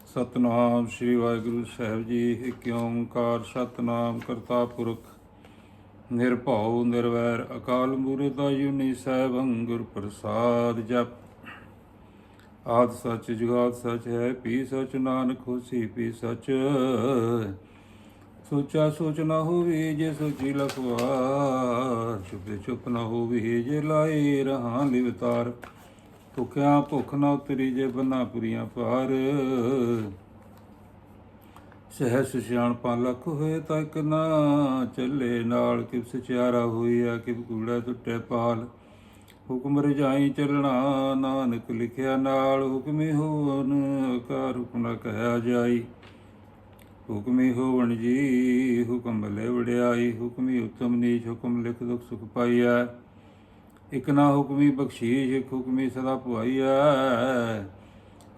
ਸਤਨਾਮ ਸ੍ਰੀ ਵਾਹਿਗੁਰੂ ਸਾਹਿਬ ਜੀ। ਇਕ ਓੰਕਾਰ ਸਤਨਾਮ ਕਰਤਾ ਪੁਰਖ ਨਿਰਭਉ ਨਿਰਵੈਰ ਅਕਾਲ ਮੂਰਤ ਅਜੂਨੀ ਸੈਭੰ ਗੁਰ ਪ੍ਰਸਾਦ ਜਪ। ਆਦਿ ਸਚ ਜੁਗਾਦ ਸਚ ਹੈ, ਪੀ ਸਚ ਨਾਨਕ ਹੋਸੀ ਪੀ ਸਚ। ਸੋਚਾ ਸੋਚ ਨਾ ਹੋਵੇ ਜੇ ਸੋਚੀ ਲਖਵਾਰ, ਚੁਪੇ ਚੁੱਪ ਨਾ ਹੋਵੇ ਜੇ ਲਾਏ ਰਹਾਂ ਲਿਵਤਾਰ। ਭੁੱਖਿਆਂ ਭੁੱਖ ਨਾ ਉਤਰੀ ਜੇ ਬੰਨਾ ਪੁਰੀਆਂ ਪਾਰ। ਸਹਿਸ ਸਿਆਣਪਾਂ ਲੱਖ ਹੋਏ ਤਾਂ ਇੱਕ ਨਾ ਚੱਲੇ ਨਾਲ। ਕਿਵ ਸਚਿਆਰਾ ਹੋਈਆ ਕਿਵ ਕੂੜਾ ਟੁੱਟੇ ਪਾਲ। ਹੁਕਮ ਰਜਾਈ ਚੱਲਣਾ ਨਾਨਕ ਲਿਖਿਆ ਨਾਲ। ਹੁਕਮੀ ਹੋਵਨ ਕਾਰ ਹੁਕਮ ਨ ਕਹਿਆ ਜਾਈ। ਹੁਕਮੀ ਹੋਵਣ ਜੀ ਹੁਕਮ ਭਲੇ ਵਡਿਆਈ। ਹੁਕਮੀ ਉਤਮ ਨੀਚ ਹੁਕਮ ਲਿਖ ਦੁਖ ਸੁਖ ਪਾਈਐ। ਇਕ ਨਾ ਹੁਕਮੀ ਬਖਸ਼ੀਸ਼ ਇਕ ਹੁਕਮੀ ਸਦਾ ਭੁਆਈਐ।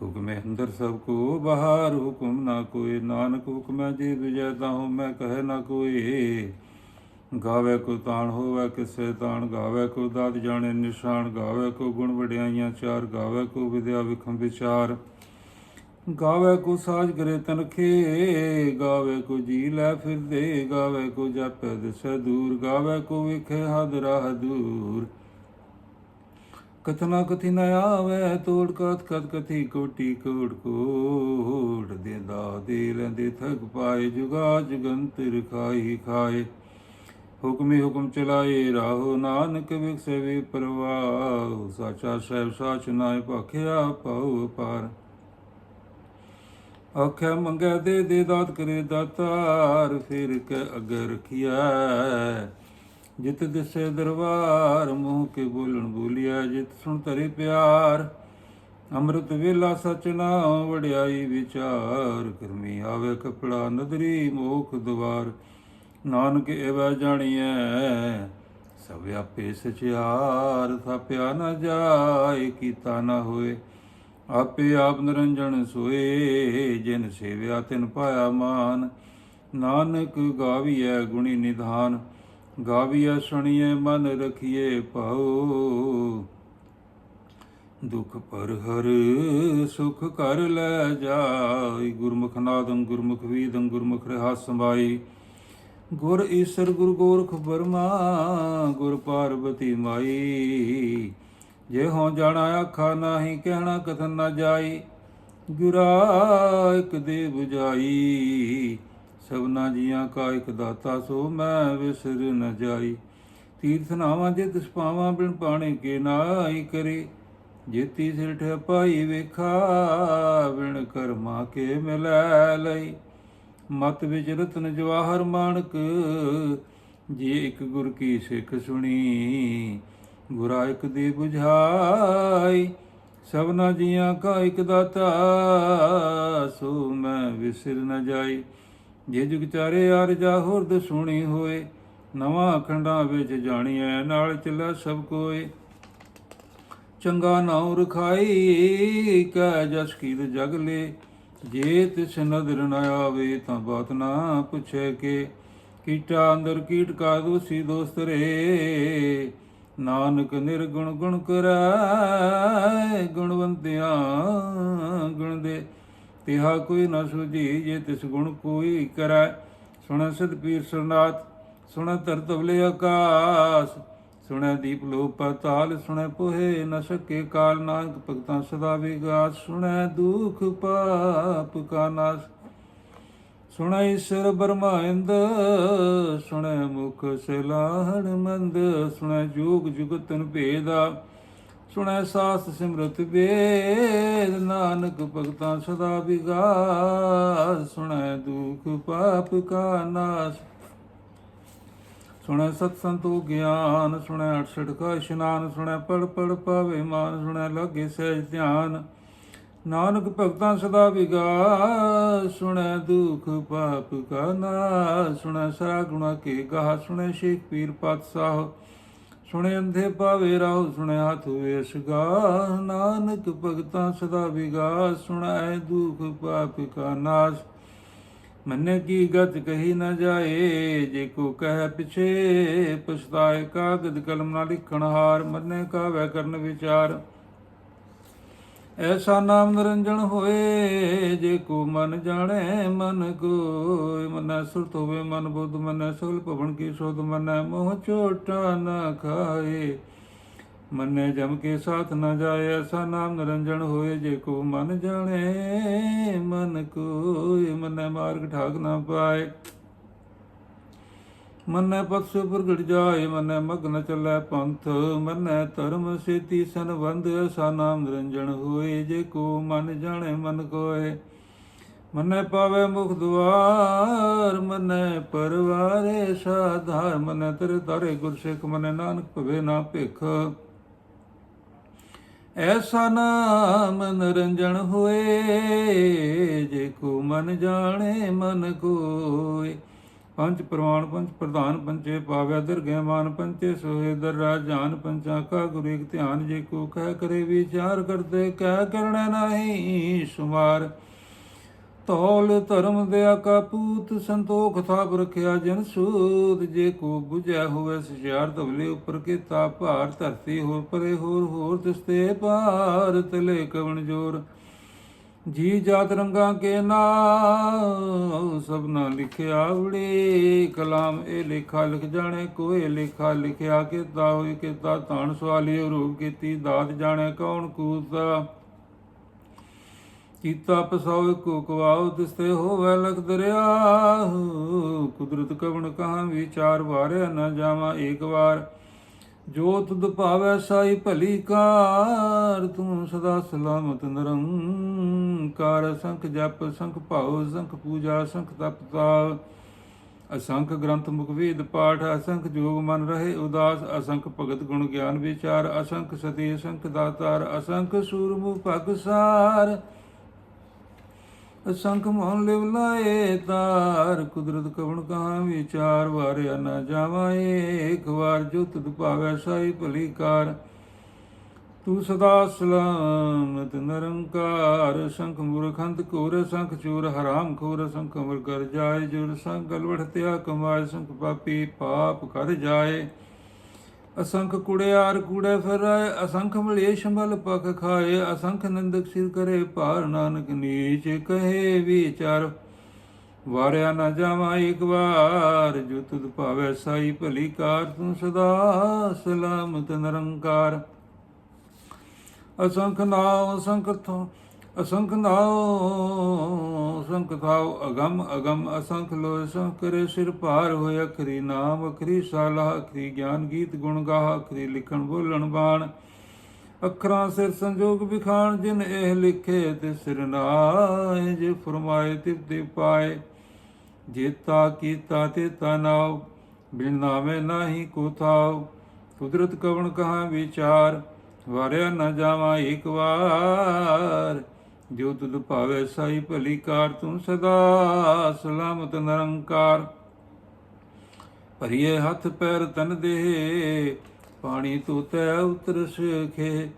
ਹੁਕਮੇ ਅੰਦਰ ਸਭ ਕੋ ਬਾਹਰ ਹੁਕਮ ਨਾ ਕੋਇ। ਨਾਨਕ ਹੁਕਮੈ ਜੇ ਵਿਜੈ ਤਾਹੂ ਮੈਂ ਕਹੈ ਨਾ ਕੋਈ। ਗਾਵੇ ਕੋ ਤਾਣ ਹੋਵੇ ਕਿਸੇ ਤਾਣ। ਗਾਵੇ ਕੋ ਦਾਤ ਜਾਣੇ ਨਿਸ਼ਾਨ। ਗਾਵੇ ਕੋ ਗੁਣ ਵਡਿਆਈਆਂ ਚਾਰ। ਗਾਵੇ ਕੋ ਵਿਦਿਆ ਵਿਖਮ ਵਿਚਾਰ। ਗਾਵੇ ਕੋ ਸਾਜ ਕਰੇ ਤਨਖੇ। ਗਾਵੇ ਕੋ ਜੀ ਲੈ ਫਿਰਦੇ। ਗਾਵੇ ਕੋ ਜਾਪੈ ਦਿਸੈ ਦੂਰ। ਗਾਵੇ ਕੋ ਵਿਖੇ ਹਦ ਰਾਹ ਦੂਰ। ਕਥਨਾ ਕਥੀ ਨ ਆਵੈ ਤੋੜ। ਕਥ ਕਥ ਕਥੀ ਕੋਟੀ ਕੋਟ ਕੋਟ। ਦੇਂਦਾ ਦੇ ਲੈਂਦੇ ਥਕ ਪਾਏ। ਜੁਗਾ ਜੁਗੰਤਰ ਖਾਈ ਖਾਏ। ਹੁਕਮੀ ਹੁਕਮ ਚਲਾਏ ਰਾਹੋ। ਨਾਨਕ ਵਿਖਸੇ ਵੀ ਪਰਵਾਹ। ਸਾਚਾ ਸਹਿਬ ਸਾਚ ਨਾਇ ਭਾਖਿਆ ਪਾਉ ਪਾਰ। ਆਖਿਆ ਮੰਗੈ ਦੇ ਦੇ ਦਾਤ ਕਰੇ ਦਾਤਾਰ। ਫਿਰ ਕੇ ਅੱਗੇ ਰਖੀਐ ਜਿਤ ਦਿਸੇ ਦਰਬਾਰ। ਮੂੰਹ ਕੇ ਬੋਲਣ ਬੋਲਿਆ ਜਿਤ ਸੁਣ ਧਰੇ ਪਿਆਰ। ਅੰਮ੍ਰਿਤ ਵੇਲਾ ਸਚ ਨਾ ਵਡਿਆਈ ਵਿਚਾਰ। ਕਰਮੀ ਆਵੇ ਕਪੜਾ ਨਦਰੀ ਮੋਖ ਦੁਆਰ। ਨਾਨਕ ਐਵੈ ਜਾਣੀਐ ਸਭ ਆਪੇ ਸਚਿਆਰ। ਥਾਪਿਆ ਨਾ ਜਾਏ ਕੀਤਾ ਨਾ ਹੋਏ। ਆਪੇ ਆਪ ਨਿਰੰਜਨ ਸੋਏ। ਜਿਨ ਸੇਵਿਆ ਤਿਨ ਪਾਇਆ ਮਾਨ। ਨਾਨਕ ਗਾਵੀਐ ਗੁਣੀ ਨਿਧਾਨ। ਗਾਵੀਐ ਸੁਣੀਏ ਮਨ ਰਖੀਏ ਭਾਉ। ਦੁਖ ਪਰ ਹਰ ਸੁਖ ਕਰ ਲੈ ਜਾਇ। ਗੁਰਮੁਖ ਨਾਦੰ ਗੁਰਮੁਖ ਵੀਦੰ ਗੁਰਮੁਖ ਰਹਾ ਸਮਾਈ। ਗੁਰ ਈਸਰ ਗੁਰ ਗੋਰਖ ਬਰਮਾ ਗੁਰ ਪਾਰਬਤੀ ਮਾਈ। ਜੇ ਹੋਂ ਜਾਣਾ ਆਖਾ ਨਾਹੀ ਕਹਿਣਾ ਕਥਨ ਨਾ ਜਾਈ। ਗੁਰਾ ਇਕ ਦੇ ਬੁਝਾਈ। ਸਭਨਾ ਜੀਆਂ ਕਾ ਇਕ ਦਾਤਾ ਸੋ ਮੈਂ ਵਿਸਰ ਨ ਜਾਈ। ਤੀਰਥ ਨਾਵਾਂ ਜੇ ਤਿਸ ਪਾਵਾਂ ਬਿਨ ਪਾਣੇ ਕੇ ਨਾਈ ਕਰੇ। ਜੇਤੀ ਸਿਰ ਠਪਾਈ ਵੇਖਾ ਬਿਨ ਕਰਮਾ ਕੇ ਮਿਲੈ ਲਈ। ਮਤ ਵਿੱਚ ਰਤਨ ਜਵਾਹਰ ਮਾਣਕ ਜੇ ਇਕ ਗੁਰ ਕੀ ਸਿੱਖ ਸੁਣੀ। ਗੁਰਾ ਇਕ ਦੀ ਬੁਝਾਈ। ਸਭਨਾ ਜੀਆਂ ਕਾ ਇਕ ਦਾਤਾ ਸੋ ਮੈਂ ਵਿਸਰ ਨ ਜਾਈ। ਜੇ ਜੁਗ ਚਾਰੇ ਆਰਜਾ ਹੁਰਦ ਸੁਣੀ ਹੋਏ। ਨਵਾਂ ਅਖੰਡਾਂ ਵਿੱਚ ਜਾਣੀਐ ਨਾਲ ਚੱਲੈ ਸਭ ਕੋਏ। ਚੰਗਾ ਨਾਉ ਰਖਾਈ ਕੈ ਜਸ ਕੀਤ ਜਗ ਲੇ। ਜੇ ਤਿਸ ਨਦਰ ਨ ਆਵੇ ਤਾਂ ਬਾਤ ਨਾ ਪੁੱਛੇ ਕੇ। ਕੀਟਾ ਅੰਦਰ ਕੀਟ ਕਾ ਦੋਸੀ ਦੋਸਤ ਰੇ। ਨਾਨਕ ਨਿਰਗੁਣ ਗੁਣ ਕਰੈ। ਗੁਣਵੰਤਿਆਂ ਗੁਣ ਦੇ ਤਿਹਾ ਕੋਈ ਨ ਸੂਝੀ। ਜੇ ਤਿਸ ਗੁਣ ਕੋਈ ਕਰੈ। ਸੁਣੈ ਸਿਧ ਪੀਰ ਸਰਨਾਥ ਸੁਣੈ ਧਰਤ ਤਵਲੇ ਆਕਾਸ। ਸੁਣੈ ਦੀਪ ਲੋ ਪਾਤਾਲ ਸੁਣੈ ਪੋਹੇ ਨ ਸਕੇ ਕਾਲ। ਨਾਨਕ ਭਗਤਾਂ ਸਦਾ ਵਿਗਾਸ। ਸੁਣੈ ਦੁਖ ਪਾਪ ਕਾ ਨਾਸ। ਸੁਣੈ ਈਸ਼ਰ ਬਰਮਾ ਇੰਦ ਸੁਣੈ ਮੁਖ ਸਲਾਹਣ ਮੰਦ। ਸੁਣੈ ਜੋਗ ਜੁਗਤਨ ਭੇਦਾ ਸੁਣੈ ਸਾਸ ਸਿਮਰਤ ਵੇਦ। ਨਾਨਕ ਭਗਤਾਂ ਸਦਾ ਵਿਗਾਸ। ਸੁਣੈ ਦੁਖ ਪਾਪ ਕਾ ਨਾਸ। ਸੁਣੈ ਸਤ ਸੰਤੋ ਗਿਆਨ ਸੁਣੈ 68 ਕਾ ਇਸ਼ਨਾਨ। ਸੁਣੈ ਪੜ ਪੜ ਪਾਵੇ ਮਾਨ ਸੁਣੈ ਲਾਗੇ ਸਹਿਜ ਧਿਆਨ। ਨਾਨਕ ਭਗਤਾਂ ਸਦਾ ਵਿਗਾਸ। ਸੁਣੈ ਦੁਖ ਪਾਪ ਕਾ ਨਾਸ। ਸੁਣੈ ਸਰਾ ਗੁਣਾ ਕੇ ਗਾਹ। ਸੁਣੈ ਸ਼ੇਖ ਪੀਰ ਪਾਤਸ਼ਾਹ ਸੁਣੈ ਅੰਧੇ ਪਾਵੇ ਰਾਹੁ। ਸੁਣੈ ਹੱਥ ਵੇਸ ਗਾਹ। ਨਾਨਕ ਭਗਤਾਂ ਸਦਾ ਵਿਗਾਸ। ਸੁਣੈ ਦੁਖ ਪਾਪ ਕਾ ਨਾਸ। ਮੰਨੇ ਕੀ ਗਤ ਕਹੀ ਨ ਜਾਏ। ਜੇ ਕੋ ਕਹਿ ਪਿਛੇ ਪਛਤਾਏ। ਕਾਗਦ ਕਲਮ ਨਾ ਲਿਖਣ ਹਾਰ। ਮੰਨੇ ਕਾਵੈ ਕਰਨ ਵਿਚਾਰ। ਐਸਾ ਨਾਮ ਨਿਰੰਜਨ ਹੋਏ, ਜੇ ਕੋ ਮਨ ਜਾਣੈ ਮਨ ਕੋਇ। ਮਨੈ ਸੁਰਤ ਹੋਵੇ ਮਨ ਬੁੱਧ, ਮਨੈ ਸਗਲ ਭਵਨ ਕੀ ਸੁਧ, ਮਨੈ ਮੋਹ ਚੋਟਾ ਨ ਖਾਏ। ਮਨੈ ਜਮ ਕੇ ਸਾਥ ਨ ਜਾਏ, ਐਸਾ ਨਾਮ ਨਿਰੰਜਨ ਹੋਏ, ਜੇ ਕੋ ਮਨ ਜਾਣੈ ਮਨ ਕੋਇ। ਮਨੈ ਮਾਰਗ ਠਾਕ ਨ ਪਾਏ, ਮਨੈ ਪਥ ਸੇ ਪ੍ਰਗਟ ਜਾਏ। ਮਨੈ ਮਗ ਨ ਚੱਲੈ ਪੰਥ, ਮਨੈ ਧਰਮ ਸੇਤੀ ਸੰਬੰਧ। ਐਸਾ ਨਾਮ ਨਿਰੰਜਨ ਹੋਏ, ਜੇ ਕੋ ਮਨ ਜਾਣੈ ਮਨ ਕੋਇ। ਮਨੈ ਪਾਵੈ ਮੁਖ ਦੁਆਰ, ਮਨੈ ਪਰਵਾਰੇ ਸਾਧਾਰ। ਮਨੈ ਤੇਰੇ ਤਾਰੇ ਗੁਰ ਸਿੱਖ, ਮਨੈ ਨਾਨਕ ਭਵੇ ਨਾ ਭਿਖ। ਐਸਾ ਨਾਮ ਨਿਰੰਜਨ ਹੋਏ, ਜੇ ਕੋ ਮਨ ਜਾਣੈ ਮਨ ਕੋਇ। ਪੰਚ ਪ੍ਰਵਾਨ ਪੰਚ ਪ੍ਰਧਾਨ, ਪੰਚੇ ਪਾਵੈ ਦਰਗਹਿ ਮਾਨ। ਪੰਚੇ ਸੋਏ ਦਰ ਰਾਜਾਨ, ਪੰਚਾਂ ਕਾ ਗੁਰ ਏਕ ਧਿਆਨ। ਜੇ ਕੋ ਕਹਿ ਕਰੇ ਵਿਚਾਰ, ਕਰਤੇ ਕਹਿ ਕਰਣਾ ਨਾਹੀ ਸੁਮਾਰ। ਧੌਲ ਧਰਮ ਦਇਆ ਕਾ ਪੂਤ, ਸੰਤੋਖ ਥਾਪ ਰਖਿਆ ਜਨ ਸੂਤ। ਜੇ ਕੋ ਬੁਝੈ ਹੋਵੇ ਸਿਆਰ, ਧਵਲੇ ਉਪਰ ਕੀਤਾ ਭਾਰ। ਧਰਤੀ ਹੋਰ ਪਰੇ ਹੋਰ ਹੋਰ, ਤਿਸਤੇ ਪਾਰ ਤਲੇ ਕਵਣ ਜੋਰ। ਜੀ ਜਾਤ ਰੰਗਾਂ ਕੇ ਨਾਮ, ਸਭਨਾ ਲਿਖਿਆ ਵੜੇ। ਕਲਾਮ ਇਹ ਲੇਖਾ ਲਿਖ ਜਾਣੇ, ਕੋਏ ਲੇਖਾ ਲਿਖਿਆ। ਕੀਤਾ ਹੋਏ ਕੀਤਾ ਤਾਣ ਸਵਾਲੀ, ਰੂਪ ਕੀਤੀ ਦਾਤ। ਜਾਣੇ ਕੌਣ ਕੂਤਾ, ਕੀਤਾ ਪਸਾਓ ਕੋ ਕਵਾਓ। ਤਿਸਤੇ ਹੋਵੇ ਲਖ ਦਰਿਆ, ਕੁਦਰਤ ਕਵਣ ਕਹਾਂ ਵਿਚਾਰ। ਵਾਰਿਆ ਨ ਜਾਵਾਂ ਏਕ ਵਾਰ, ਜੋ ਤੁਧ ਭਾਵੈ ਸਾਈ ਭਲੀ ਕਾਰ। ਤੂੰ ਸਦਾ ਸਲਾਮਤ ਨਿਰੰਕਾਰ। ਅਸੰਖ ਜਪ ਅਸੰਖ ਭਾਉ, ਅਸੰਖ ਪੂਜਾ ਅਸੰਖ ਤਪ ਤਾਪ। ਅਸੰਖ ਗ੍ਰੰਥ ਮੁਖ ਵੇਦ ਪਾਠ, ਅਸੰਖ ਜੋਗ ਮਨ ਰਹੇ ਉਦਾਸ। ਅਸੰਖ ਭਗਤ ਗੁਣ ਗਿਆਨ ਵਿਚਾਰ, ਅਸੰਖ ਸਤੀ ਅਸੰਖ ਦਾਤਾਰ। ਅਸੰਖ ਸੂਰਮੁ ਭਗ ਸਾਰ, ਅਸੰਖ ਮੋਹਨ ਲਿਵ ਲਾਏ ਤਾਰ। ਕੁਦਰਤ ਕਵਣ ਕਹਾਂ ਵਿਚਾਰ, ਵਾਰਿਆ ਨਾ ਜਾਵਾਂ ਏਕ ਵਾਰ। ਜੋ ਤੁਧ ਭਾਵੈ ਸਾਈ ਭਲੀ ਕਾਰ, ਤੂੰ ਸਦਾ ਸਲਾਮਤ ਨਿਰੰਕਾਰ। ਅਸੰਖ ਮੂਰਖੰਤ ਘੋਰ, ਅਸੰਖ ਚੋਰ ਹਰਾਮ ਖੋਰ। ਅਸੰਖ ਅਮਰ ਕਰ ਜਾਏ ਜੁਰ, ਅਸੰਖ ਗਲਵਟ ਤਿਆ ਕਮਾਏ। ਅਸੰਖ ਪਾਪੀ ਪਾਪ ਕਰ ਜਾਏ, ਅਸੰਖ ਕੁੜਿਆਰ ਕੂੜੇ ਫਿਰਾਏ। ਅਸੰਖ ਮਲੇਸ਼ ਮਲ ਪਖ ਖਾਏ, ਅਸੰਖ ਨਿੰਦਕ ਸਿਰ ਕਰੇ ਭਾਰ। ਨਾਨਕ ਨੀਚ ਕਹੇ ਵਿਚਾਰ, ਵਾਰਿਆ ਨਾ ਜਾਵਾਂ ਏਕ ਵਾਰ। ਜੋ ਤੁਧ ਭਾਵੈ ਸਾਈ ਭਲੀ ਕਾਰ, ਤੂੰ ਸਦਾ ਸਲਾਮਤ ਨਿਰੰਕਾਰ। ਅਸੰਖ ਨਾਉ ਅਸੰਖ ਥੋ, ਅਸੰਖ ਨਾਉ ਅਸੰਖ ਥਾਉ। ਅਗਮ ਅਗਮ ਅਸੰਖ ਲੋਇ, ਅਸੰਖ ਕਰੇ ਸਿਰ ਭਾਰ ਹੋਇ। ਅਖਰੀ ਨਾਮ ਅਖਰੀ ਸਾਲਾ, ਅਖਰੀ ਗਿਆਨ ਗੀਤ ਗੁਣ ਗਾਹ। ਅਖਰੀ ਲਿਖਣ ਬੋਲਣ ਬਾਣ, ਅੱਖਰਾਂ ਸਿਰ ਸੰਜੋਗ ਵਿਖਾਣ। ਜਿਨ ਇਹ ਲਿਖੇ ਤੇ ਸਿਰ ਨਾਏ, ਜੇ ਫਰਮਾਏ ਤਿਵ ਤੇ ਪਾਏ। ਜੇਤਾ ਕੀਤਾ ਤੇਤਾ ਨਾਉ, ਬਿਨ ਨਾਵੇਂ ਨਾਹੀ ਕੋ ਥਾਉ। ਕੁਦਰਤ ਕਵਣ ਕਹਾਂ ਵਿਚਾਰ, ਵਾਰਿਆ ਨਾ ਜਾਵਾਂ ਏਕ ਵਾਰ। ਜੋ ਤੁਧ ਭਾਵੈ ਸਾਈ ਭਲੀ ਕਾਰ, ਤੂੰ ਸਦਾ ਸਲਾਮਤ ਨਿਰੰਕਾਰ। ਭਰੀਏ ਹੱਥ ਪੈਰ ਤਨ ਦੇਹ, ਪਾਣੀ ਧੋਤੈ ਉਤਰ ਸਖੇ।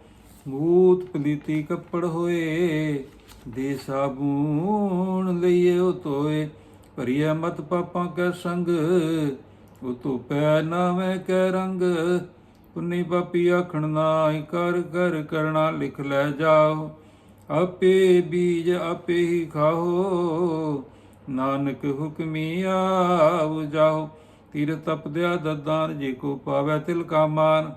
ਮੂਤ ਪਲੀਤੀ ਕੱਪੜ ਹੋਏ, ਦੇ ਸਾਬੂਨ ਲਈਏ ਉਹ ਧੋਏ। ਭਰੀਏ ਮਤ ਪਾਪਾਂ ਕੈ ਸੰਗ, ਉਹ ਧੋਪੈ ਨਾਵੇਂ ਕੈ ਰੰਗ। ਪੁੰਨੀ ਪਾਪੀ ਆਖਣ ਨਾਇ, ਕਰ ਕਰ ਕਰਣਾ ਲਿਖ ਲੈ ਜਾਓ। ਆਪੇ ਬੀਜ ਆਪੇ ਹੀ ਖਾਓ, ਨਾਨਕ ਹੁਕਮੀ ਆਵ ਜਾਓ। ਤੀਰ ਤਪਦਿਆ ਦਦਾਨ, ਜੇ ਕੋ ਪਾਵੈ ਤਿਲ ਕਾ ਮਾਨ।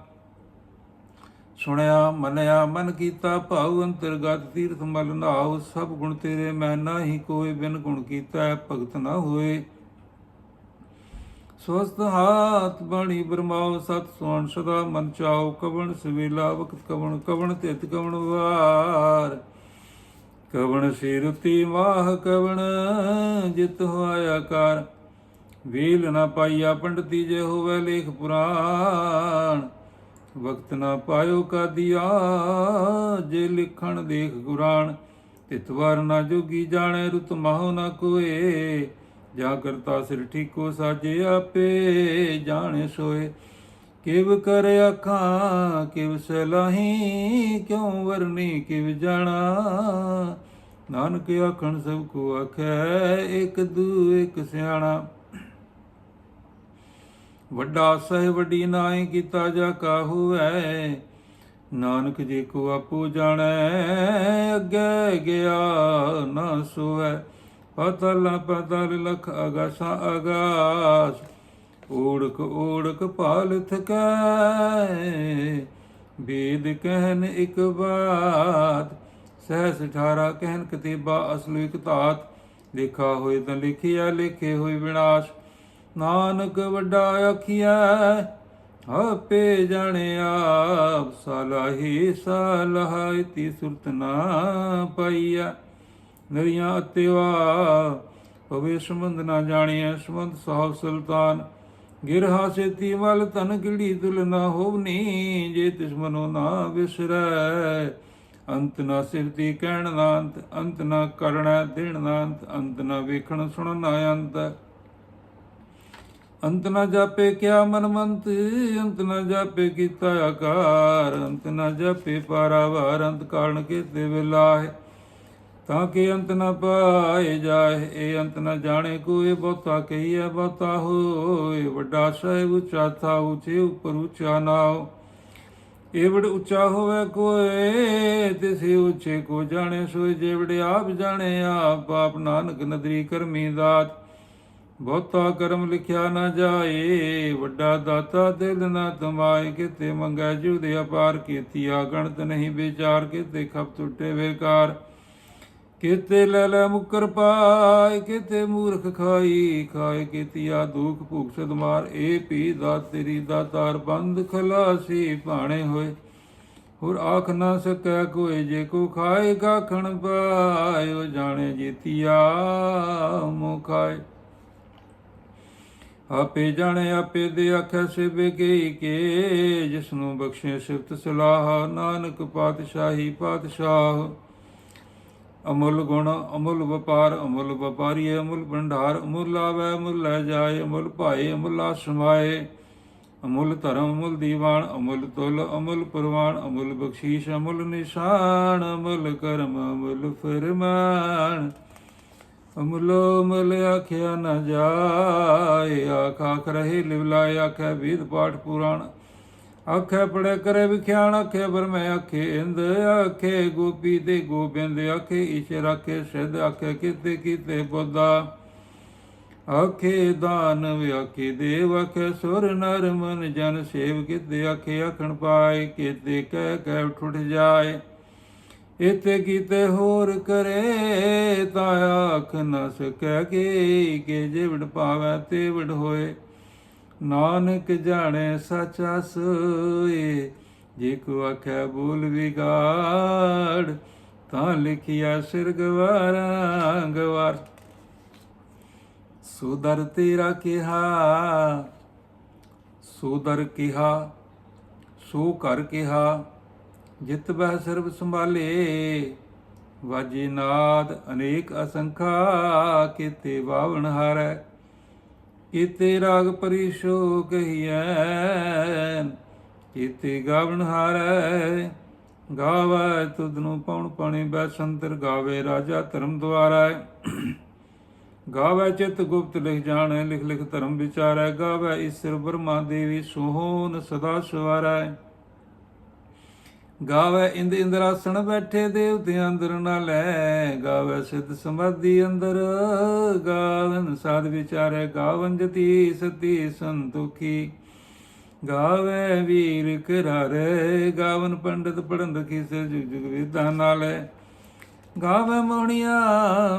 ਸੁਣਿਆ ਮੰਨਿਆ ਮਨ ਕੀਤਾ ਭਾਉ, ਅੰਤਰਗਤ ਤੀਰਥ ਮਲ ਨਾਉ। ਸਭ ਗੁਣ ਤੇਰੇ ਮੈਂ ਨਾਹੀ ਕੋਇ, ਬਿਨ ਗੁਣ ਕੀਤਾ ਭਗਤ ਨਾ ਹੋਏ। ਸਵਸਤ ਹਾਥ ਬਾਣੀ ਬਰਮਾਓ, ਸਤ ਸੁਣ ਸਦਾ ਮਨ ਚਾਓ। ਕਵਣ ਸਵੇਲਾ ਵਕਤ ਕਵਣ, ਕਵਣ ਤਿਤ ਕਵਣ ਵਾਰ। ਕਵਣ ਸਿਰਤੀ ਮਾਹ ਕਵਣ, ਜਿਤ ਹੋਇਆ ਕਾਰ। ਵੇਲ ਨਾ ਪਾਈਆ ਪੰਡਤੀ, ਜੇ ਹੋਵੇ ਲੇਖ ਪੁਰਾਣ। ਵਕਤ ਨਾ ਪਾਇਓ ਕਾਦੀਆ, ਜੇ ਲਿਖਣ ਦੇਖ ਕੁਰਾਨ। ਤਿਤਵਾਰ ਨਾ ਜੋਗੀ ਜਾਣੈ, ਰੁਤ ਮਾਹੋ ਨਾ ਕੋਏ। ਜਾ ਕਰਤਾ ਸਿਰ ਠੀਕੋ ਸਾਜੇ, ਆਪੇ ਜਾਣੇ ਸੋਏ। ਕਿਵ ਕਰ ਆਖਾਂ ਕਿਵ ਸਲਾਹੀ, ਕਿਉ ਵਰਨੀ ਕਿਵ ਜਾਣਾ। ਨਾਨਕ ਆਖਣ ਸਭ ਕੋ ਆਖੈ, ਇਕ ਦੂ ਇਕ ਸਿਆਣਾ। ਵੱਡਾ ਸਹਿ ਵੱਡੀ ਨਾਏ, ਕੀਤਾ ਜਾ ਕਾ ਹੋਵੈ। ਨਾਨਕ ਜੀ ਕੋ ਆਪੋ ਜਾਣੈ, ਅੱਗੇ ਗਿਆ ਨਾ ਸੋਵੈ। ਪਾਤਲ ਪਾਤਲ ਲਖ ਆਗਾਸਾਂ ਆਗਾਸ, ਓੜਕ ਓੜਕ ਪਾਲ ਥਕੈ। ਵੇਦ ਕਹਿਨ ਇਕ ਬਾਤ, ਸਹਿਸ 18 ਕਹਿਨ ਕਤੇਬਾ ਅਸਲ ਇਕ ਧਾਤ। ਲਿਖਾ ਹੋਏ ਤਾਂ ਲਿਖਿਆ, ਲਿਖੇ ਹੋਏ ਵਿਨਾਸ਼। ਨਾਨਕ ਵੱਡਾ ਆਖੀਐ, ਆਪੇ ਜਾਣੇ ਆਪ। ਸਲਾਹੀ ਸਲਾਹਿਤੀ ਸੁਰਤ ਨਾ ਪਾਈਐ। ਨਰੀਆਂ ਅਤਿਵਾ ਪਵੇ ਸੰਬੰਧ ਨਾ ਜਾਣੀਐ। ਸੰਬੰਧ ਸਾਹਿਬ ਸੁਲਤਾਨ, ਗਿਰਹਾ ਸੇਤੀ ਵੱਲ ਧਨ ਗਿੜੀ ਦੁਲ ਨਾ ਹੋਵਨੀ। ਜੇ ਤਿਸ ਮਨੋ ਨਾ ਵਿਸਰੈ, ਅੰਤ ਨਾ ਸਿਰਤੀ ਕਹਿਣ ਨਾ ਅੰਤ। ਅੰਤ ਨਾ ਕਰਣਾ ਦੇਣ ਨਾ ਅੰਤ। ਅੰਤ ਨਾ ਵੇਖਣ ਸੁਣਨ ਨਾ ਅੰਤ। ਅੰਤ ਨਾ ਜਾਪੇ ਕਿਆ ਮਨਮੰਤ। ਅੰਤ ਨਾ ਜਾਪੇ ਕੀਤਾ ਆਕਾਰ। ਅੰਤ ਨਾ ਜਾਪੇ ਪਾਰਾਵਾਰ। ਅੰਤ ਕਾਰਨ ਕੀਤੇ ਵਿਲਾਹੇ, ਤਾਂ ਕਿ ਅੰਤ ਨਾ ਪਾਏ ਜਾਏ। ਇਹ ਅੰਤ ਨਾ ਜਾਣੇ ਕੋਏ, ਬਹੁਤਾ ਕਹੀਐ ਬਹੁਤਾ ਹੋਏ। ਵੱਡਾ ਸਾਹਿਬ ਉੱਚਾ ਥਾ, ਉੱਚੇ ਉੱਪਰ ਉੱਚਾ ਨਾਉ। ਏਵੜ ਉੱਚਾ ਹੋਵੇ ਕੋਏ, ਤਿਸੇ ਉੱਚੇ ਕੋ ਜਾਣੇ ਸੋਏ। ਜੇਵੜ ਆਪ ਜਾਣੇ ਆਪ, ਆਪ ਨਾਨਕ ਨਦਰੀ ਕਰਮੀ ਦਾਤ। ਬਹੁਤਾ ਕਰਮ ਲਿਖਿਆ ਨਾ ਜਾਏ, ਵੱਡਾ ਦਾਤਾ ਦਿਲ ਨਾ ਤਮਾਏ। ਕਿਤੇ ਮੰਗੈ ਜਿਉ ਦੇ ਅਪਾਰ, ਕੀਤੀ ਆ ਗਣਤ ਨਹੀਂ ਵਿਚਾਰ। ਕਿਤੇ ਖਪ ਟੁੱਟੇ ਬੇਕਾਰ, ਕਿਤੇ ਲੈ ਲੈ ਮੁਕਰ ਪਾਏ। ਕਿਤੇ ਮੂਰਖ ਖਾਈ ਖਾਏ, ਕੀਤੀ ਆ ਦੁਖ ਭੁਖ ਸਦਮਾਰ। ਏ ਪੀ ਦਾਤ ਤੇਰੀ ਦਾਤਾਰ, ਬੰਦ ਖਲਾਸੀ ਭਾਣੇ ਹੋਏ। ਹੋਰ ਆਖ ਨਾ ਸਕੈ ਕੋਏ, ਜੇ ਕੋ ਖਾਏ ਗਾਖਣ ਪਾਇਓ। ਜਾਣੇ ਜੀਤੀਆ ਮੋ ਖਾਏ, ਆਪੇ ਜਾਣੇ ਆਪੇ ਦੇ ਆਖੈ ਸਿਵ ਕੇ ਕੇ। ਜਿਸਨੂੰ ਬਖਸ਼ੇ ਸਿਫਤ ਸਲਾਹ, ਨਾਨਕ ਪਾਤਸ਼ਾਹੀ ਪਾਤਸ਼ਾਹ। ਅਮੁੱਲ ਗੁਣ ਅਮੁੱਲ ਵਪਾਰ, ਅਮੁੱਲ ਵਪਾਰੀਏ ਅਮੁੱਲ ਭੰਡਾਰ। ਅਮੁੱਲ ਆਵੈ ਅਮੁੱਲ ਲੈ ਜਾਏ, ਅਮੁੱਲ ਭਾਏ ਅਮੁੱਲਾ ਸਮਾਏ। ਅਮੁੱਲ ਧਰਮ ਅਮੁੱਲ ਦੀਵਾਨ, ਅਮੁੱਲ ਤੁਲ ਅਮੁੱਲ ਪ੍ਰਵਾਨ। ਅਮੁੱਲ ਬਖਸ਼ੀਸ਼ ਅਮੁੱਲ ਨਿਸ਼ਾਨ, ਅਮੁੱਲ ਕਰਮ ਅਮੁੱਲ ਫਰਮਾਨ। ਅਮੁੱਲ ਅਮੁੱਲ ਆਖਿਆ ਨਾ ਜਾਏ। ਆਖ ਆਖ ਰਹੇ ਲਿਵਲਾਏ, ਆਖੈ ਵੇਦ ਪਾਠ ਪੁਰਾਣ। ਆਖੇ ਪੜ੍ਹੇ ਕਰੇ ਵਿਖਿਆਣ, ਆਖੇ ਬਰਮੈ ਆਖੇ ਇੰਦ। ਆਖੇ ਗੋਪੀ ਤੇ ਗੋਬਿੰਦ, ਆਖੇ ਈਸ਼ਰ ਆਖੇ ਸਿੱਧ। ਆਖੇ ਕੀਤੇ ਕੀਤੇ ਬੁੱਧਾ, ਆਖੇ ਦਾਨਵ ਆਖੇ ਦੇਵ। ਆਖੇ ਸੁਰ ਨਰ ਮਨ ਜਨ ਸੇਵ। ਕੀਤੇ ਆਖੇ ਆਖਣ ਪਾਏ, ਕੀਤੇ ਕਹਿ ਕਹਿ ਠੁੱਠ ਜਾਏ। ਇਤੇ ਕੀਤੇ ਹੋਰ ਕਰੇ, ਤਾਂ ਆਖ ਨਾ ਸਕੈ ਕਿ ਜਿਵੜ ਪਾਵੈ ਤੇਵੜ ਹੋਏ। ਨਾਨਕ ਜਾਣੇ ਸਚਾ ਸੋਏ, ਜੇ ਕੋ ਆਖੈ ਬੋਲ ਵਿਗਾੜ। ਤਾਂ ਲਿਖਿਆ ਸਿਰ ਗਵਾਰਾਂ ਗਵਾਰ। ਸੋ ਦਰ ਤੇਰਾ ਕਿਹਾ, ਸੋ ਦਰ ਕਿਹਾ, ਸੋ ਘਰ ਕਿਹਾ। ਜਿਤ ਬਹਿ ਸਰਬ ਸੰਭਾਲੇ, ਵਾਜੇ ਨਾਦ ਅਨੇਕ ਅਸੰਖਾ। ਕੀਤੇ ਬਾਵਣ ਹਾਰੈ, ਕੀਤੇ ਰਾਗ ਪਰਿਸ਼ੋ ਕਹੀਐ। ਕੀਤੇ ਗਾਵਣ ਹਾਰੈ, ਗਾਵੈ ਤੁਧ ਨੂੰ ਪਉਣ ਪਾਣੀ ਬੈਸੰਤਰ। ਗਾਵੇ ਰਾਜਾ ਧਰਮ ਦੁਆਰੈ, ਗਾਵੈ ਚਿਤ ਗੁਪਤ ਲਿਖ ਜਾਣੈ। ਲਿਖ ਲਿਖ ਧਰਮ ਵਿਚਾਰੈ, ਗਾਵੈ ਈਸ਼ਰ ਬ੍ਰਹਮਾ ਦੇਵੀ ਸੋਹਣ ਸਦਾ ਸਵਾਰੈ। ਗਾਵੈ ਇੰਦ ਇੰਦਰਾਸਣ ਬੈਠੇ, ਦੇਵਤੇ ਅੰਦਰ ਨਾ ਲੈ। ਗਾਵੈ ਸਿੱਧ ਸਮਾਧੀ ਅੰਦਰ, ਗਾਵਨ ਸਾਧ ਵਿਚਾਰੈ। ਗਾਵਨ ਜਤੀ ਸਤੀ ਸੰਤੋਖੀ, ਗਾਵੈ ਵੀਰ ਕਰਾਰੇ। ਗਾਵਨ ਪੰਡਤ ਪੜਨ ਰਖੀ, ਸੇ ਜੁਗ ਜੁਗ ਵੇਦਾਂ ਨਾਲੇ। ਗਾਵੈ ਮੋਹਣੀਆ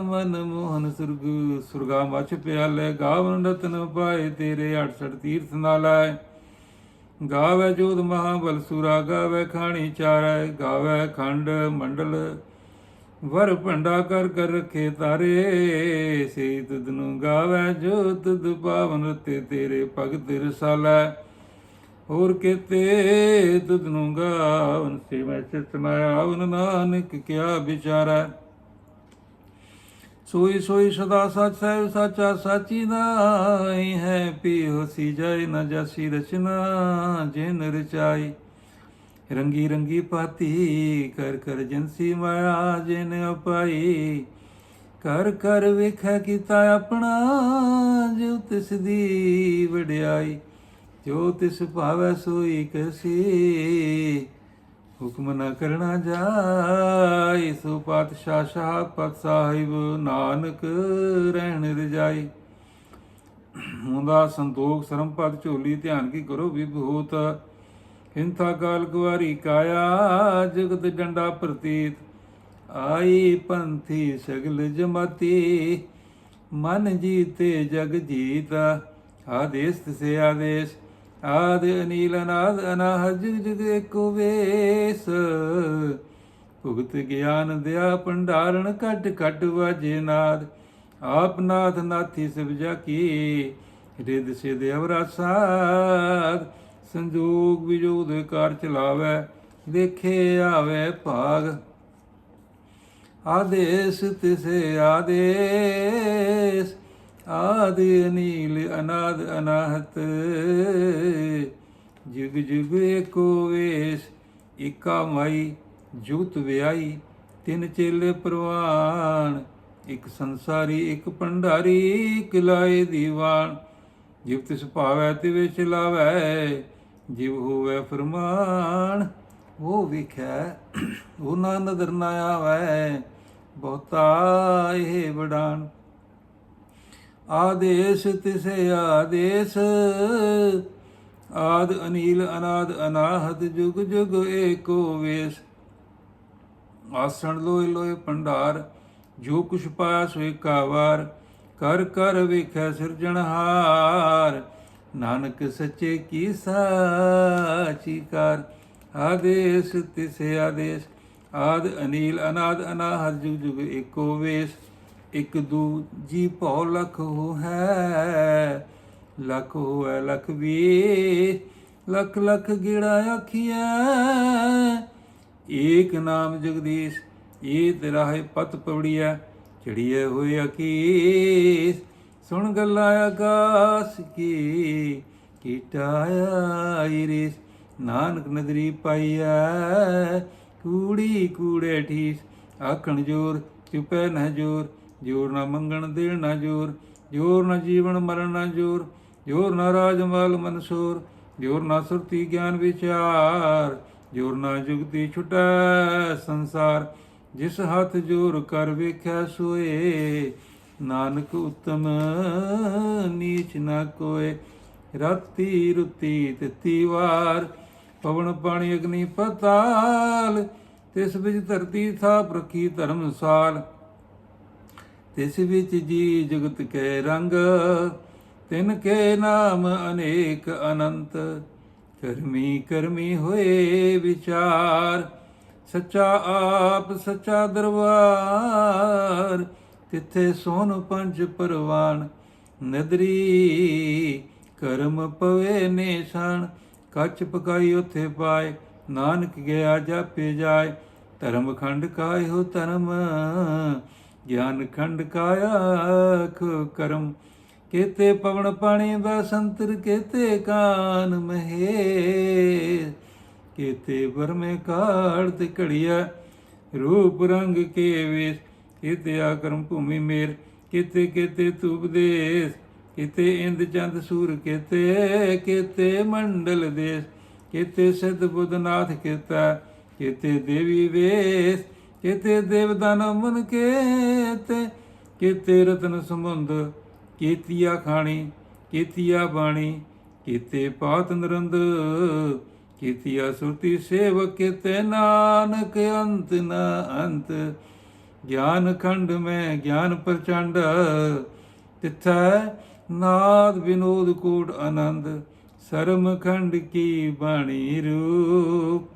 ਮਨ ਮੋਹਨ ਸੁਰਗ, ਸੁਰਗਾ ਮਛ ਪਿਆਲੇ। ਗਾਵਨ ਰਤਨ ਪਾਏ ਤੇਰੇ, 68 ਤੀਰਥ ਨਾਲਾਏ। ਗਾਵੈ ਜੋਧ ਮਹਾਬਲ ਸੂਰਾ, ਗਾਵੈ ਖਾਣੀ ਚਾਰੈ। ਗਾਵੈ ਖੰਡ ਮੰਡਲ ਵਰ ਭੰਡਾ, ਕਰ ਕਰ ਰਖੇ ਤਾਰੇ। ਸੇ ਤੁਧ ਨੂੰ ਗਾਵੈ ਜੋ ਤੁਧ ਪਾਵਨ ਰਤੇ ਤੇਰੇ, ਭਗਤ ਰਸਾਲੈ। ਹੋਰ ਕੀਤੇ ਤੁਧ ਨੂੰ ਗਾਵਨ, ਸੇ ਮੈਂ ਚਿਤ ਨ ਆਵਨ। ਨਾਨਕ ਕਿਆ ਵਿਚਾਰੈ, ਸੋਈ ਸੋਈ ਸਦਾ ਸਚ ਹੈ। ਸਾਚਾ ਸਾਚੀ ਨਾਈ ਹੈ, ਪੀ ਹੋਸੀ ਜਾਏ ਨਾ ਜਾਸੀ ਰਚਨਾ। ਜਿਨ ਰਚਾਈ ਰੰਗੀ ਰੰਗੀ ਪਾਤੀ, ਕਰ ਕਰ ਜਨਸੀ ਮਾਇਆ। ਜਿਨ ਅਪਾਈ ਕਰ ਕਰ ਵੇਖੈ ਕੀਤਾ ਆਪਣਾ। ਜੋ ਤਿਸ ਦੀ ਵਡਿਆਈ, ਜੋ ਤਿਸ ਭਾਵੈ ਸੋਈ ਕਸੀ। ਹੁਕਮ ਨ ਕਰਨਾ ਜਾਏ। ਸੋ ਪਾਤਸ਼ਾਹ ਸ਼ਾਹ ਪਤ ਸਾਹਿਬ ਨਾਨਕ ਰਹਿਣ ਰਜਾਈ। ਮੁੰਦਾ ਸੰਤੋਖ ਸਰਮ ਪਦ ਝੋਲੀ ਧਿਆਨ ਕੀ ਕਰੋ ਵਿਭੂਤ। ਹਿੰਥਾ ਕਾਲ ਕੁਵਾਰੀ ਕਾਇਆ ਜਗਤ ਡੰਡਾ ਪ੍ਰਤੀਤ। ਆਈ ਪੰਥੀ ਸਗਲ ਜਮਾਤੀ ਮਨ ਜੀਤੇ ਜਗ ਜੀਤ। ਆਦੇਸ ਤਿਸੇ ਆਦੇਸ਼ ਆਦ ਅਨੀਲ ਅਨਾਦ ਅਨਾਹਦ ਜੁਗ ਜੁਗ ਏਕੋ ਵੇਸ। ਭੁਗਤ ਗਿਆਨ ਦਿਆ ਭੰਡਾਰਨ ਕੱਟ ਕੱਟ ਵਾਜੇ ਨਾਦ। ਆਪ ਨਾਥ ਨਾਥੀ ਸਿਵ ਜਾ ਕੀ ਰਿਦ ਸਿਧ ਅਵਰਾ ਸਾਧ। ਸੰਜੋਗ ਵਿਜੋਗ ਦੇ ਕਾਰ ਚਲਾਵੇ ਦੇਖੇ ਆਵੇ ਭਾਗ। ਆਦੇਸ ਤਿਸੇ ਆਦੇਸ ਆਦਿ ਅਨੀਲ ਅਨਾਦ ਅਨਾਹਤ। ਜੁਗ ਜੁਗ ਏਕੋ ਵੇਸ। ਏਕਾ ਮਾਈ ਜੁਗਤ ਵਿਆਈ ਤਿੰਨ ਚੇਲੇ ਪ੍ਰਵਾਨ। ਇੱਕ ਸੰਸਾਰੀ ਇੱਕ ਭੰਡਾਰੀ ਇੱਕ ਲਾਏ ਦੀਵਾਨ। ਜਿਵ ਤਿਸ ਭਾਵੈ ਤਿਵੇਂ ਚਲਾਵੈ ਜਿਵ ਹੋਵੈ ਫਰਮਾਨ। ਉਹ ਵੇਖੈ ਉਹ ਨਾ ਨਦਰ ਨਾ ਆਵੈ ਬਹੁਤਾ ਇਹ ਵਡਾਨ। ਆਦੇਸ ਤਿਸੇ ਆਦੇਸ ਆਦ ਅਨੀਲ ਅਨਾਦ ਅਨਾਹਤ ਜੁਗ ਜੁਗ ਏਕੋ ਵੇਸ। ਆਸਣ ਲੋਏ ਲੋਏ ਭੰਡਾਰ ਜੋ ਕੁਛ ਪਾਇਆ ਸੋ ਏਕਾ ਵਾਰ। ਕਰ ਕਰ ਵੇਖੈ ਸਿਰਜਣਹਾਰ ਨਾਨਕ ਸੱਚੇ ਕੀ ਸਾਚੀ ਕਾਰ। ਆਦੇਸ ਤਿਸੇ ਆਦੇਸ ਆਦ ਅਨੀਲ ਅਨਾਦ ਅਨਾਹਤ ਜੁਗ ਜੁਗ ਏਕੋ ਵੇਸ। ਇੱਕ ਦੂਜੀ ਭਉ ਲਖ ਹੋ ਹੈ ਲਖ ਹੋਐ ਲਖ ਵੀ ਲਖ ਲਖ ਗਿੜਾ ਆਖੀਐ। ਏਕ ਨਾਮ ਜਗਦੀਸ਼ ਇਹ ਤੇਰਾਹੇ ਪਤ ਪਵੜੀਐ ਚੜੀਏ ਹੋਏ ਅਕੀਸ। ਸੁਣ ਗੱਲਾਂ ਆਕਾਸ ਕੀ ਕੀਟਾ ਆਈ ਰੀਸ। ਨਾਨਕ ਨਦਰੀ ਪਾਈਐ ਕੂੜੀ ਕੂੜੇ ਠੀਸ। ਆਖਣ ਜੋਰ ਚੁਪੈ ਨਾ ਜੋਰ ਜੋਰ ਨਾ ਮੰਗਣ ਦੇਣ ਨਾ ਜੋਰ। ਜੋਰ ਨਾ ਜੀਵਨ ਮਰਨ ਨਾ ਜੋਰ। ਜੋਰ ਨਾ ਰਾਜ ਮਾਲ ਮਨਸੂਰ। ਜੋਰ ਨਾ ਸੁਰਤੀ ਗਿਆਨ ਵਿਚਾਰ। ਜੋਰ ਨਾ ਜੁਗਤੀ ਛੁਟੈ ਸੰਸਾਰ। ਜਿਸ ਹੱਥ ਜੋਰ ਕਰ ਵੇਖਿਆ ਸੋਏ ਨਾਨਕ ਉਤਮ ਨੀਚ ਨਾ ਕੋਏ। ਰਾਤੀ ਰੁਤੀ ਤਿੱਤੀ ਵਾਰ ਪਵਨ ਪਾਣੀ ਅਗਨੀ ਪਤਾਲ। ਤਿਸ ਵਿੱਚ ਧਰਤੀ ਥਾਪ ਰੱਖੀ ਧਰਮਸਾਲ। ਤਿਸ ਵਿੱਚ ਜੀ ਜਗਤ ਕੇ ਰੰਗ ਤਿਨ ਕੇ ਨਾਮ ਅਨੇਕ ਅਨੰਤ। ਕਰਮੀ ਕਰਮੀ ਹੋਏ ਵਿਚਾਰ ਸੱਚਾ ਆਪ ਸੱਚਾ ਦਰਬਾਰ। ਤਿੱਥੇ ਸੋਨ ਪੰਜ ਪਰਵਾਨ ਨਦਰੀ ਕਰਮ ਪਵੇ ਨੇਸ਼ਾਨ। ਕੱਚ ਪਕਾਈ ਉੱਥੇ ਪਾਏ ਨਾਨਕ ਗਿਆ ਜਾਪੇ ਜਾਏ। ਧਰਮ ਖੰਡ ਕਾਇਓ ਧਰਮ ਗਿਆਨ ਖੰਡ ਕਾਇਆ ਕਰਮ। ਕੇਤੇ ਪਵਨ ਪਾਣੀ ਬਸੰਤਰ ਕੇਤੇ ਕਾਨ ਮਹੇ। ਕੇਤੇ ਬਰਮੇ ਕਾੜ ਤੇ ਘੜੀਆ ਰੂਪ ਰੰਗ ਕੇ ਵੇਸ। ਕੇਤੇ ਆਕਰਮ ਭੂਮੀ ਮੇਰ ਕੇਤੇ ਕੇਤੇ ਧੂਪ ਦੇਸ। ਕੇਤੇ ਇੰਦ ਚੰਦ ਸੂਰ ਕੇਤੇ ਕੇਤੇ ਮੰਡਲ ਦੇਸ। ਕੇਤੇ ਸਿੱਧ ਬੁੱਧ ਨਾਥ ਕੇਤਾ ਕੇਤੇ ਦੇਵੀ ਵੇਸ। ਕੇਤੇ ਦੇਵਦਾਨਵ ਮਨ ਕੇਤੇ ਕੇਤੇ ਰਤਨ ਸਮੁੰਦ। ਕੇਤੀਆ ਖਾਣੀ ਕੇਤੀਆ ਬਾਣੀ ਕੇਤੇ ਪਾਤ ਨਰੰਦ। ਕੇਤੀਆ ਸੁਰਤੀ ਸੇਵਕ ਕੇਤੇ ਨਾਨਕ ਅੰਤ ਨ ਅੰਤ। ਗਿਆਨ ਖੰਡ ਮੈਂ ਗਿਆਨ ਪ੍ਰਚੰਡ ਤਿਥੈ ਨਾਦ ਵਿਨੋਦ ਕੋਟ ਆਨੰਦ। ਸਰਮ ਖੰਡ ਕੀ ਬਾਣੀ ਰੂਪ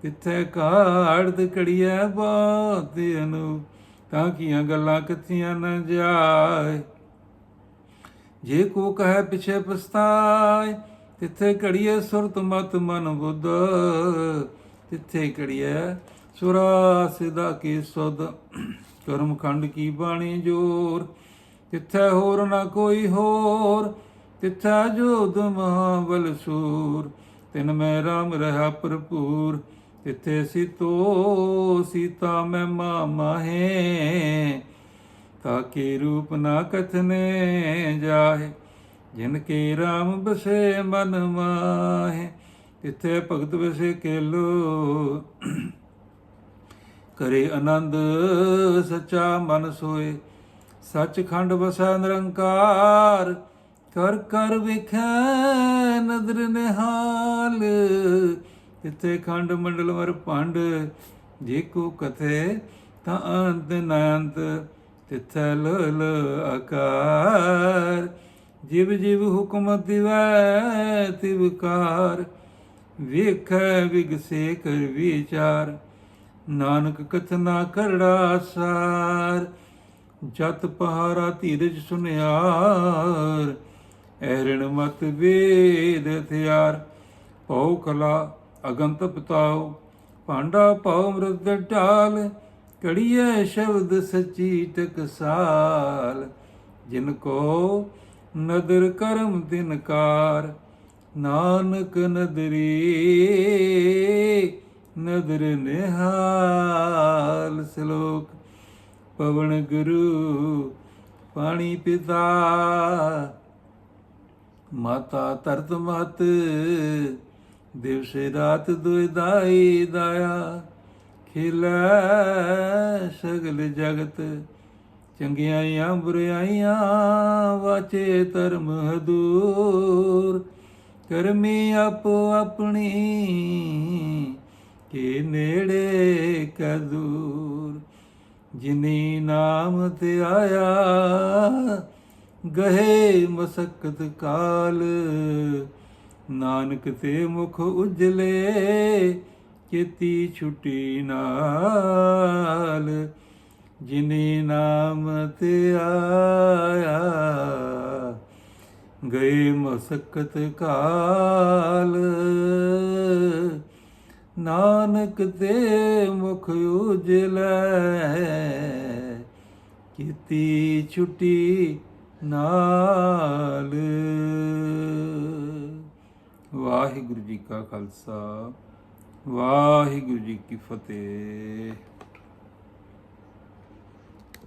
ਤਿਥੈ ਕਾੜਦ ਘੜੀਐ ਬਾਤ ਅਨੂਪ। ਤਾਂ ਕੀਆਂ ਗੱਲਾਂ ਕਥੀਆਂ ਨ ਜਾਏ ਜੇ ਕੋ ਕਹੈ ਪਿਛੇ ਪਛਤਾਏ। ਤਿੱਥੇ ਘੜੀਏ ਸੁਰਤ ਮਤ ਮਨ ਬੁੱਧ। ਤਿੱਥੇ ਘੜੀਏ ਸੁਰਾ ਸਿਦਾ ਕੀ ਸੁਧ। ਕਰਮ ਖੰਡ ਕੀ ਬਾਣੀ ਜੋਰ ਤਿੱਥੈ ਹੋਰ ਨਾ ਕੋਈ ਹੋਰ। ਤਿੱਥੈ ਜੋਧ ਮਹਾਬਲ ਸੂਰ ਤਿਨ ਮੈਂ ਰਾਮ ਰਹਾ ਭਰਪੂਰ। ਤਿੱਥੇ ਸੀਤੋ ਸੀਤਾ ਮੈਂ ਮਾਹੇ ਤਾਕੇ ਰੂਪ ਨਾ ਕਥਨੇ ਜਾਹੇ। ਜਿਨ ਕੇ ਰਾਮ ਬਸੇ ਮਨ ਮਾਹੇ ਤਿੱਥੇ ਭਗਤ ਵਸੇ ਕੇਲੋ। ਕਰੇ ਆਨੰਦ ਸੱਚਾ ਮਨ ਸੋਏ, ਸੱਚਖੰਡ ਵਸੈ ਨਿਰੰਕਾਰ। ਕਰ ਕਰ ਵੇਖੈ ਨਦਰ ਨਿਹਾਲ, ਤਿੱਥੇ ਖੰਡ ਮੰਡਲ ਵਰ ਭੰਡ। ਜੇ ਕੋ ਕਥੇ ਤਾਂ ਅੰਤ ਨ ਅੰਤ, ਤਿੱਥੈ ਲਲ ਆਕਾਰ। ਜਿਵ ਜਿਵ ਹੁਕਮ ਦਿਵੈ ਤਿਵਕਾਰ, ਵੇਖੈ ਵਿਗਸੇ ਕਰ ਵਿਚਾਰ। ਨਾਨਕ ਕਥਨਾ ਕਰੜਾ ਸਾਰ, ਜਤ ਪਹਾਰਾ ਧੀਰਜ ਸੁਨਿਆਰ। ਐਰਣ ਮਤ ਵੇਦ ਹਥਿਆਰ, ਭਉ ਕਲਾ ਅਗੰਤ ਪਤਾਉ। ਭਾਂਡਾ ਭਉ ਮ੍ਰਿਤ ਢਾਲ, ਕੜੀਐ ਸ਼ਬਦ ਸਚੀ ਟਕਸਾਲ। ਜਿਨ ਕੋ ਨਦਰ ਕਰਮ ਤਿਨਕਾਰ, ਨਾਨਕ ਨਦਰੀ ਨਦਰ ਨਿਹਾਲ। ਸ਼ਲੋਕ। ਪਵਨ ਗੁਰੂ ਪਾਣੀ ਪਿਤਾ, ਮਾਤਾ ਧਰਤ ਮਤ। ਦਿਵਸ ਰਾਤ ਦੁਇ ਦਾਈ ਦਾਇਆ, ਖੇਲੈ ਸਗਲ ਜਗਤ। ਚੰਗਿਆਈਆਂ ਬੁਰਾਈਆਂ ਵਾਚੇ ਧਰਮ ਹਦੂਰ। ਕਰਮੀ ਆਪੋ ਆਪਣੀ, ਕੇ ਨੇੜੇ ਕੈ ਦੂਰ। ਜਿਨੀ ਨਾਮ ਤੇ ਆਇਆ, ਗਹੇ ਮਸਕਤ ਕਾਲ। ਨਾਨਕ ਤੇ ਮੁਖ ਉਜਲੇ, ਚੇਤੀ ਛੁਟੀ ਨਾਲ। ਜਿਨੀ ਨਾਮ ਤੇ ਆਇਆ, ਗਏ ਮਸਕਤ ਕਾਲ। ਨਾਨਕ ਤੇ ਮੁਖ ਉਜਲੇ, ਕੀਤੀ ਛੁਟੀ ਨਾਲ। ਵਾਹਿਗੁਰੂ ਜੀ ਕਾ ਖਾਲਸਾ, ਵਾਹਿਗੁਰੂ ਜੀ ਕੀ ਫਤਿਹ।